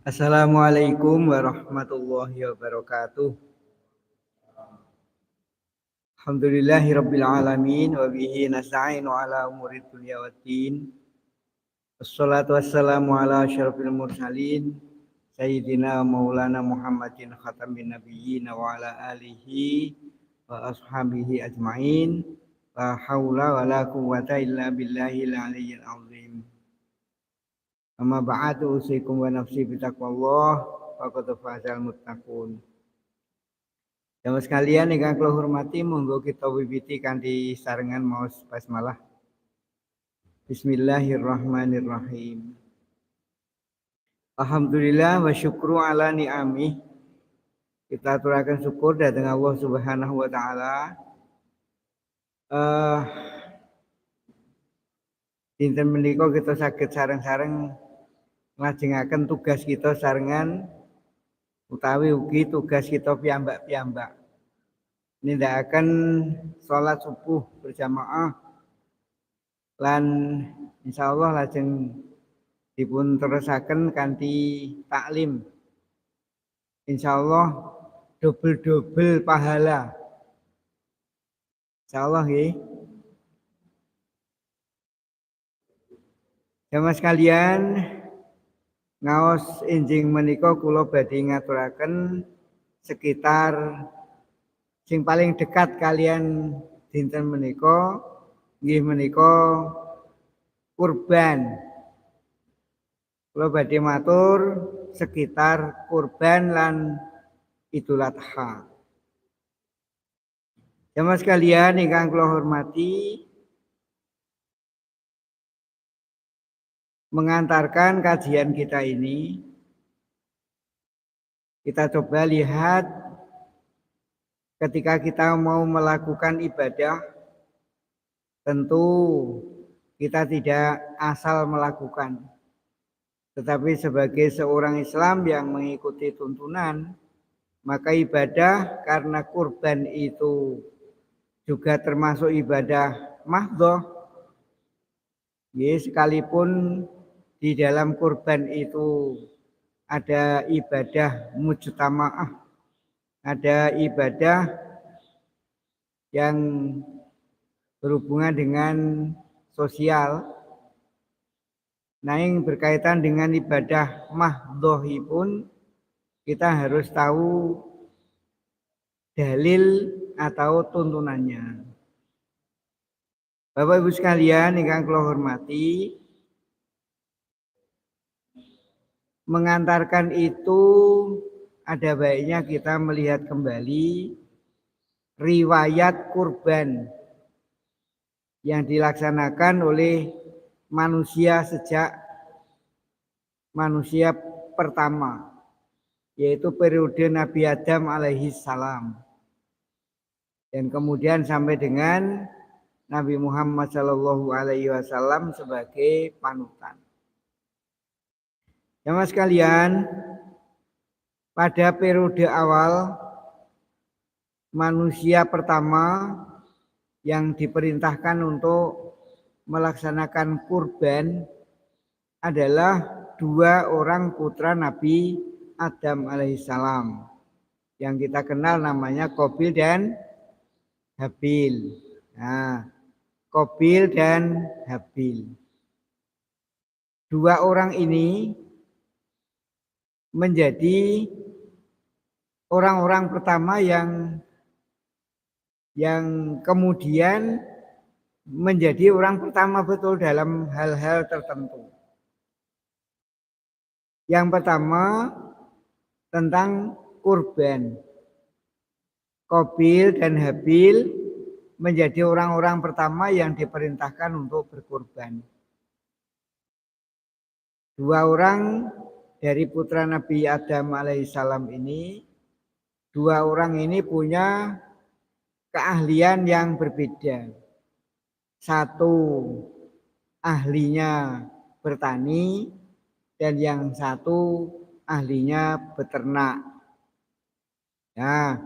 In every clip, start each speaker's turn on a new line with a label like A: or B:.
A: Assalamualaikum warahmatullahi wabarakatuh. Alhamdulillahirabbil alamin wa bihi nasta'inu ala umuri dunya waddin. Wassalatu wassalamu ala asyrafil mursalin sayyidina maulana Muhammadin khatamin nabiyyin wa ala alihi wa ashabihi ajmain. La haula wala quwwata illa billahil aliyyil azim. Amma ba'du usikum wa nafsi bitaqwallah faqad fazal muttaqun. Jamaah sekalian ingkang kula hormati, monggo kita wiwiti kanthi sarengan maos basmalah. Bismillahirrahmanirrahim. Alhamdulillah wa syukru ala ni'amih. Kita aturaken syukur dhateng Allah Subhanahu wa taala. Dinten menika kita saged sareng-sareng nglajengaken tugas kita sarengan utawi ugi tugas kita piyambak-piyambak nindakaken salat subuh berjamaah lan insyaallah lajeng dipun terusaken kanthi taklim. Insyaallah double pahala. Insyaallah nggih. Jamaah sekalian, ngaos enjing menika kula badhe ngaturaken sekitar sing paling dekat kalian dinten menika nggih menika kurban. Kula badhe matur sekitar kurban lan Idul Adha. Jamaah sekalian ingkang kula hormati, mengantarkan kajian kita ini, kita coba lihat ketika kita mau melakukan ibadah, tentu kita tidak asal melakukan, tetapi sebagai seorang Islam yang mengikuti tuntunan, maka ibadah karena kurban itu juga termasuk ibadah mahdhah. Sekalipun di dalam kurban itu ada ibadah mujtama'ah, ada ibadah yang berhubungan dengan sosial. Nah, yang berkaitan dengan ibadah mahdhahipun kita harus tahu dalil atau tuntunannya. Bapak Ibu sekalian ingkang kula hormati, mengantarkan itu ada baiknya kita melihat kembali riwayat kurban yang dilaksanakan oleh manusia sejak manusia pertama, yaitu periode Nabi Adam alaihi salam, dan kemudian sampai dengan Nabi Muhammad sallallahu alaihi wasallam sebagai panutan. Jamaah sekalian, pada periode awal manusia pertama yang diperintahkan untuk melaksanakan kurban adalah dua orang putra Nabi Adam alaihissalam yang kita kenal namanya Qabil dan Habil. Nah, Qabil dan Habil. Dua orang ini menjadi orang-orang pertama yang kemudian menjadi orang pertama betul dalam hal-hal tertentu. Yang pertama tentang kurban. Qabil dan Habil menjadi orang-orang pertama yang diperintahkan untuk berkurban. Dua orang dari putra Nabi Adam alaihissalam ini, dua orang ini punya keahlian yang berbeda. Satu ahlinya bertani dan yang satu ahlinya beternak. Nah,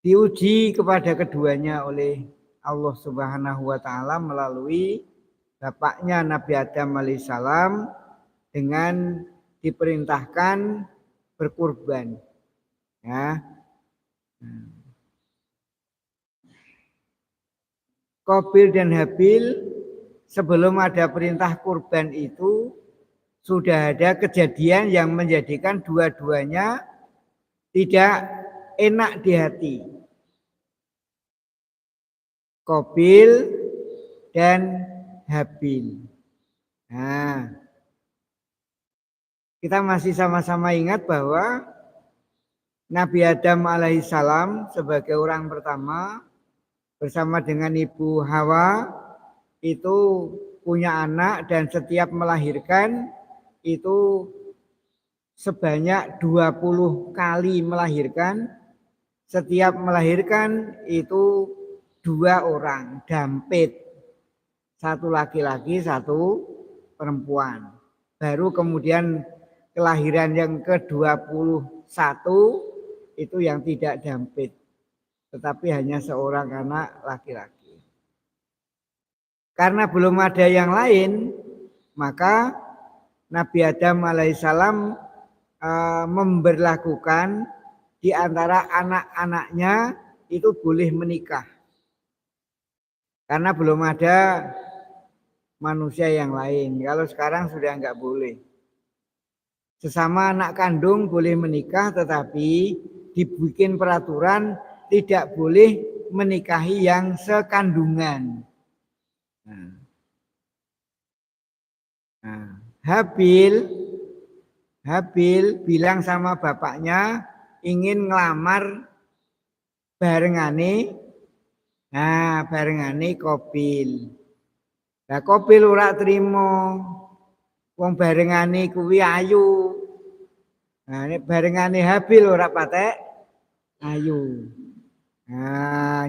A: diuji kepada keduanya oleh Allah Subhanahu wa taala melalui bapaknya Nabi Adam alaihissalam dengan diperintahkan berkurban. Ya. Qabil dan Habil sebelum ada perintah kurban itu sudah ada kejadian yang menjadikan dua-duanya tidak enak di hati. Qabil dan Habil. Nah, kita masih sama-sama ingat bahwa Nabi Adam alaihissalam sebagai orang pertama bersama dengan Ibu Hawa itu punya anak dan setiap melahirkan itu sebanyak 20 kali melahirkan. Setiap melahirkan itu 2 orang dampit. Satu laki-laki, satu perempuan. Baru kemudian kelahiran yang ke-21 itu yang tidak dampit. Tetapi hanya seorang anak laki-laki. Karena belum ada yang lain, maka Nabi Adam alaihissalam memberlakukan di antara anak-anaknya itu boleh menikah. Karena belum ada manusia yang lain. Kalau sekarang sudah enggak boleh. Sesama anak kandung boleh menikah, tetapi dibikin peraturan tidak boleh menikahi yang sekandungan. Nah, Habil bilang sama bapaknya ingin ngelamar barengane. Nah, barengane Qabil. Lah Qabil ora trimo. Wong barengane kuwi ayu. Nah, nek barengane Habil ora patek ayu. Nah,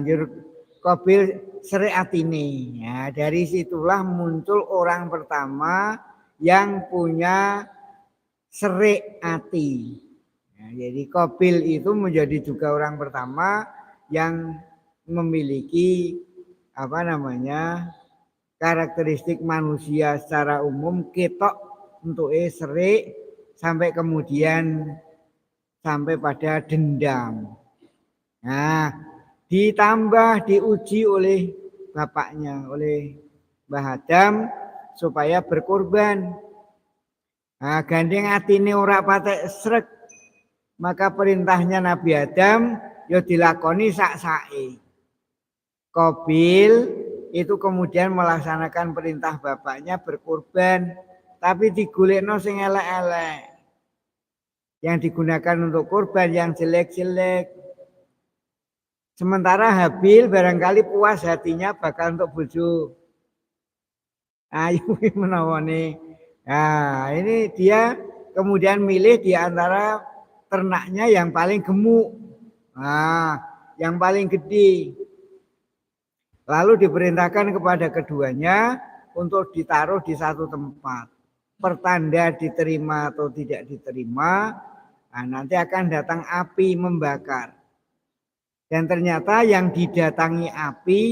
A: Qabil serik atine. Ya, dari situlah muncul orang pertama yang punya serik hati. Ya, jadi Qabil itu menjadi juga orang pertama yang memiliki karakteristik manusia secara umum ketok untuk serik sampai kemudian sampai pada dendam. Nah, ditambah diuji oleh bapaknya, oleh Mbah Adam supaya berkorban. Nah, gandeng atine ora patek srek. Maka perintahnya Nabi Adam ya dilakoni sak-sake. Qabil itu kemudian melaksanakan perintah bapaknya berkorban, tapi digolekno sing elek-elek. Yang digunakan untuk korban yang jelek-jelek. Sementara Habil barangkali puas hatinya bakal untuk bojo ayu menawane. Nah, ini dia kemudian milih di antara ternaknya yang paling gemuk. Nah, yang paling gede. Lalu diperintahkan kepada keduanya untuk ditaruh di satu tempat. Pertanda diterima atau tidak diterima, nah nanti akan datang api membakar. Dan ternyata yang didatangi api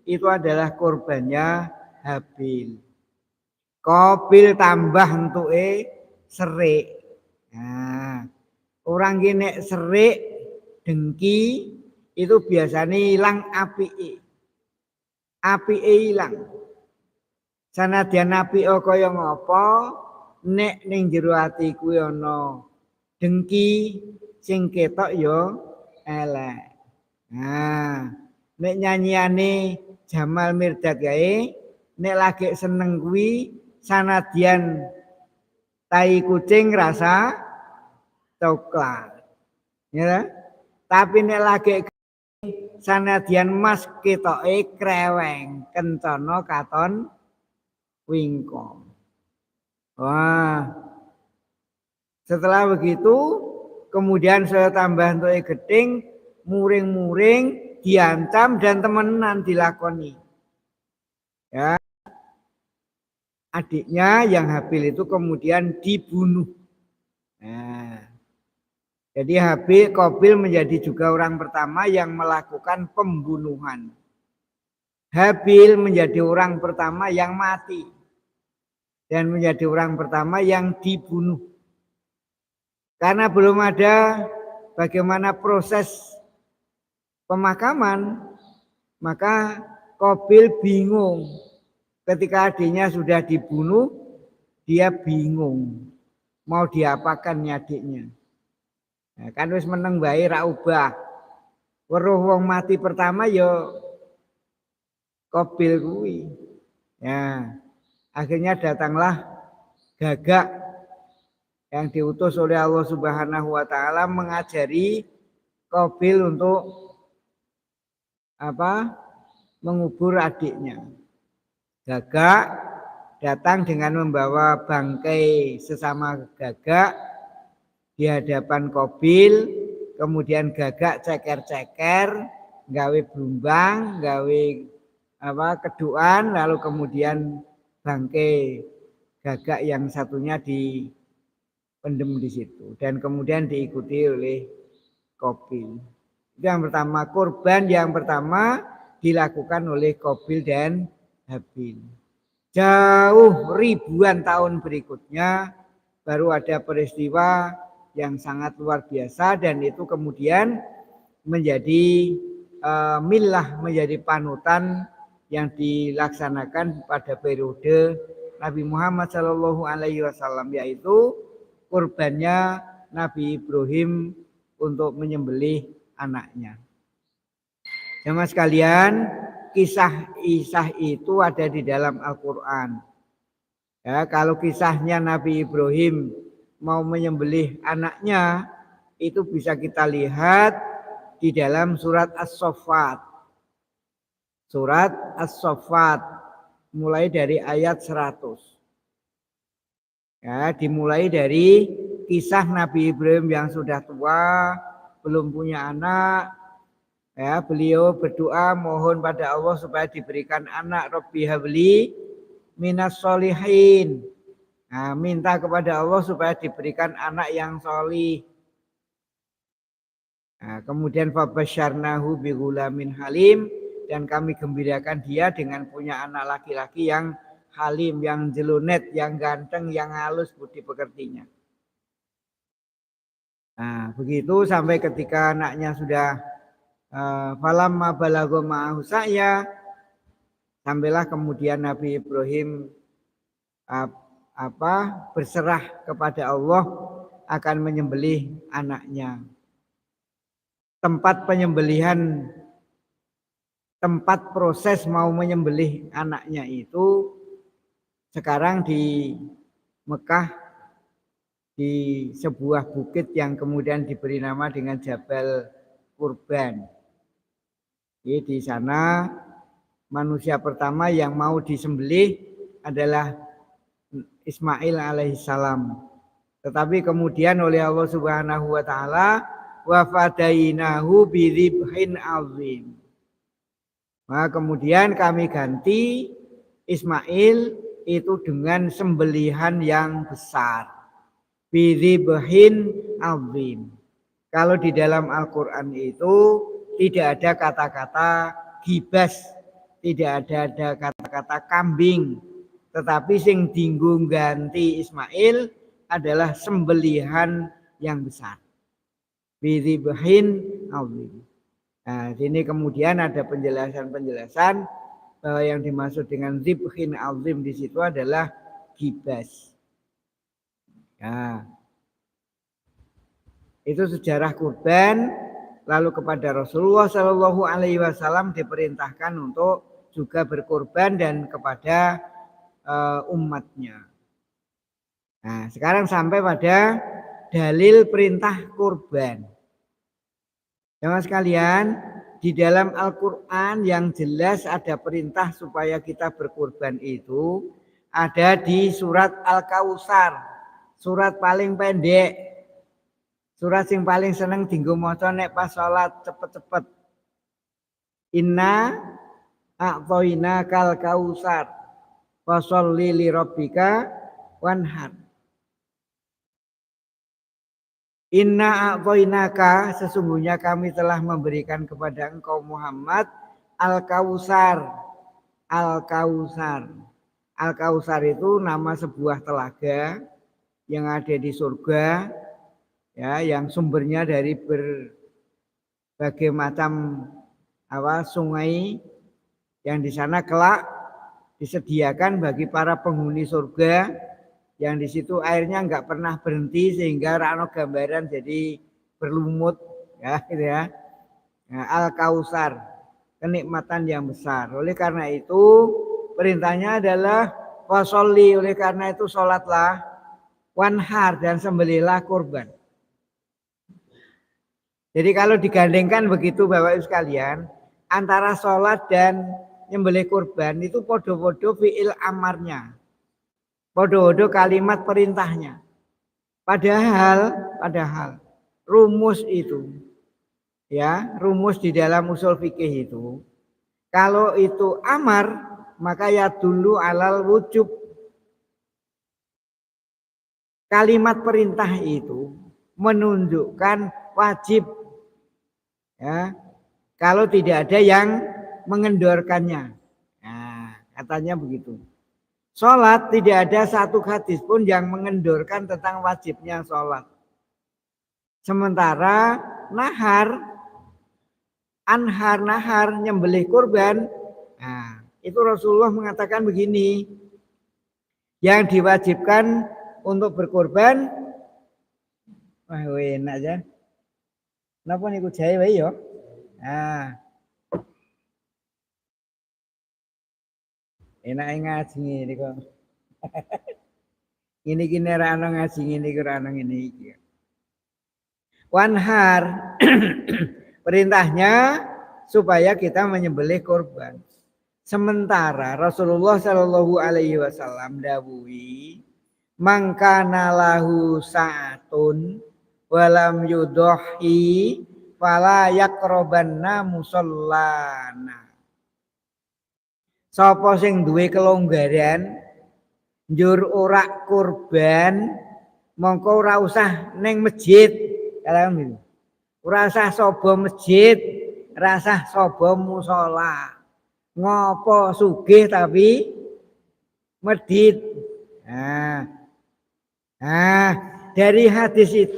A: itu adalah korbannya Habil. Qabil tambah entuke serik. Nah, orang gini serik dengki itu biasanya hilang apike. Apike hilang. Sanadyan apike kaya ngapa nek ning jero ati kuwi ana dengki sing ketok ya elek. Nah, nek nyanyiane Jamal Mirdad gae nek lagi seneng kuwi sanadyan tai kucing rasa coklat. Ya. Tapi nek lagi sanadyan mas ketoke kreweng, kencana katon wingko. Wah, Setelah begitu kemudian saya tambah untuk geting, muring-muring, diancam dan temenan dilakoni. Ya. Adiknya yang Habil itu kemudian dibunuh. Nah, jadi Qabil menjadi juga orang pertama yang melakukan pembunuhan. Habil menjadi orang pertama yang mati dan menjadi orang pertama yang dibunuh. Karena belum ada bagaimana proses pemakaman, maka Qabil bingung. Ketika adiknya sudah dibunuh, dia bingung mau diapakan adiknya. Nah, kan wis meneng bae ra ubah. Weruh wong mati pertama ya Qabil kuwi. Ya, akhirnya datanglah Gagak yang diutus oleh Allah Subhanahu wa taala mengajari Qabil untuk mengubur adiknya. Gagak datang dengan membawa bangkai sesama gagak di hadapan Qabil, kemudian Gagak ceker-ceker, gawe blumbang, gawe keduan, lalu kemudian bangkai Gagak yang satunya dipendem di situ dan kemudian diikuti oleh Qabil. Itu yang pertama, kurban yang pertama dilakukan oleh Qabil dan Habil. Jauh ribuan tahun berikutnya baru ada peristiwa yang sangat luar biasa dan itu kemudian menjadi millah, menjadi panutan yang dilaksanakan pada periode Nabi Muhammad SAW, yaitu kurbannya Nabi Ibrahim untuk menyembelih anaknya. Jamaah sekalian, kisah itu ada di dalam Al-Quran. Ya, kalau kisahnya Nabi Ibrahim mau menyembelih anaknya, itu bisa kita lihat di dalam surat As-Saffat. Surat As-Saffat mulai dari ayat 100. Ya, dimulai dari kisah Nabi Ibrahim yang sudah tua, belum punya anak. Ya, beliau berdoa mohon pada Allah supaya diberikan anak. Rabbi habli minas solihin. Nah, minta kepada Allah supaya diberikan anak yang solih. Nah, kemudian fabasyarnahu bigulamin halim, dan kami gembirakan dia dengan punya anak laki-laki yang halim, yang jelunet, yang ganteng, yang halus budi pekertinya. Nah, begitu sampai ketika anaknya sudah falamma balagha ma'ahu sa'ya, sampailah kemudian Nabi Ibrahim berserah kepada Allah akan menyembelih anaknya. Tempat penyembelihan, tempat proses mau menyembelih anaknya itu sekarang di Mekah, di sebuah bukit yang kemudian diberi nama dengan Jabal Kurban. Di sana manusia pertama yang mau disembelih adalah Ismail alaihissalam. Tetapi kemudian oleh Allah Subhanahu wa taala wa fadainahu bidzibhin azim. Maka kemudian kami ganti Ismail itu dengan sembelihan yang besar. Bidzibhin azim. Kalau di dalam Al-Qur'an itu tidak ada kata-kata gibas, tidak ada kata-kata kambing, tetapi sing dinggo ganti Ismail adalah sembelihan yang besar. Bidzibhin azim. Nah, sini kemudian ada penjelasan bahwa yang dimaksud dengan dzibhin azim di situ adalah gibas. Ya. Itu sejarah kurban. Lalu kepada Rasulullah Shallallahu Alaihi Wasallam diperintahkan untuk juga berkorban dan kepada umatnya. Nah, sekarang sampai pada dalil perintah kurban. Jamaah sekalian, di dalam Al-Quran yang jelas ada perintah supaya kita berkorban itu ada di surat Al-Kautsar. surat paling pendek. Surat sing paling seneng dienggo maca nek pas salat cepet-cepet. Inna a'toina kal kausar fasholli li rabbika wanhar. Inna a'toinaka, sesungguhnya kami telah memberikan kepada engkau Muhammad al-kausar. Al-kausar. Al-kausar itu nama sebuah telaga yang ada di surga, ya, yang sumbernya dari berbagai macam sungai yang di sana kelak disediakan bagi para penghuni surga, yang di situ airnya enggak pernah berhenti sehingga rano gambaran jadi berlumut, ya gitu ya. Nah, al-kausar, kenikmatan yang besar. Oleh karena itu perintahnya adalah washolli, oleh karena itu sholatlah, wanhar, dan sembelihlah kurban. Jadi kalau digandengkan begitu Bapak Ibu sekalian, antara sholat dan nyembelih kurban itu podo-podo fi'il amarnya, podo-podo kalimat perintahnya. Padahal rumus itu, ya, rumus di dalam usul fikih itu, kalau itu amar maka ya dulu alal wujub. Kalimat perintah itu menunjukkan wajib, ya, kalau tidak ada yang mengendorkannya. Nah, katanya begitu. Sholat tidak ada satu hadis pun yang mengendorkan tentang wajibnya sholat. Sementara nahar, nyembelih kurban, nah, itu Rasulullah mengatakan begini, yang diwajibkan untuk berkurban, wah enak aja. Napa niku jahe wae ya? Nah, enak ngaji ini kok. Ini kini rano ngaji ini rano ini. Wanhar, perintahnya supaya kita menyembelih kurban. Sementara Rasulullah Shallallahu Alaihi Wasallam dawuhi, mangkana lahu sa'atun walam yudohi fala yakrobanna musallana. Sapa sing duwe kelonggaran njur ora kurban, mongko ora usah ning masjid, kalau gitu. Ora usah sobo masjid, ora usah sobo musala. Ngopo sugih tapi medit. Nah, dari hadis itu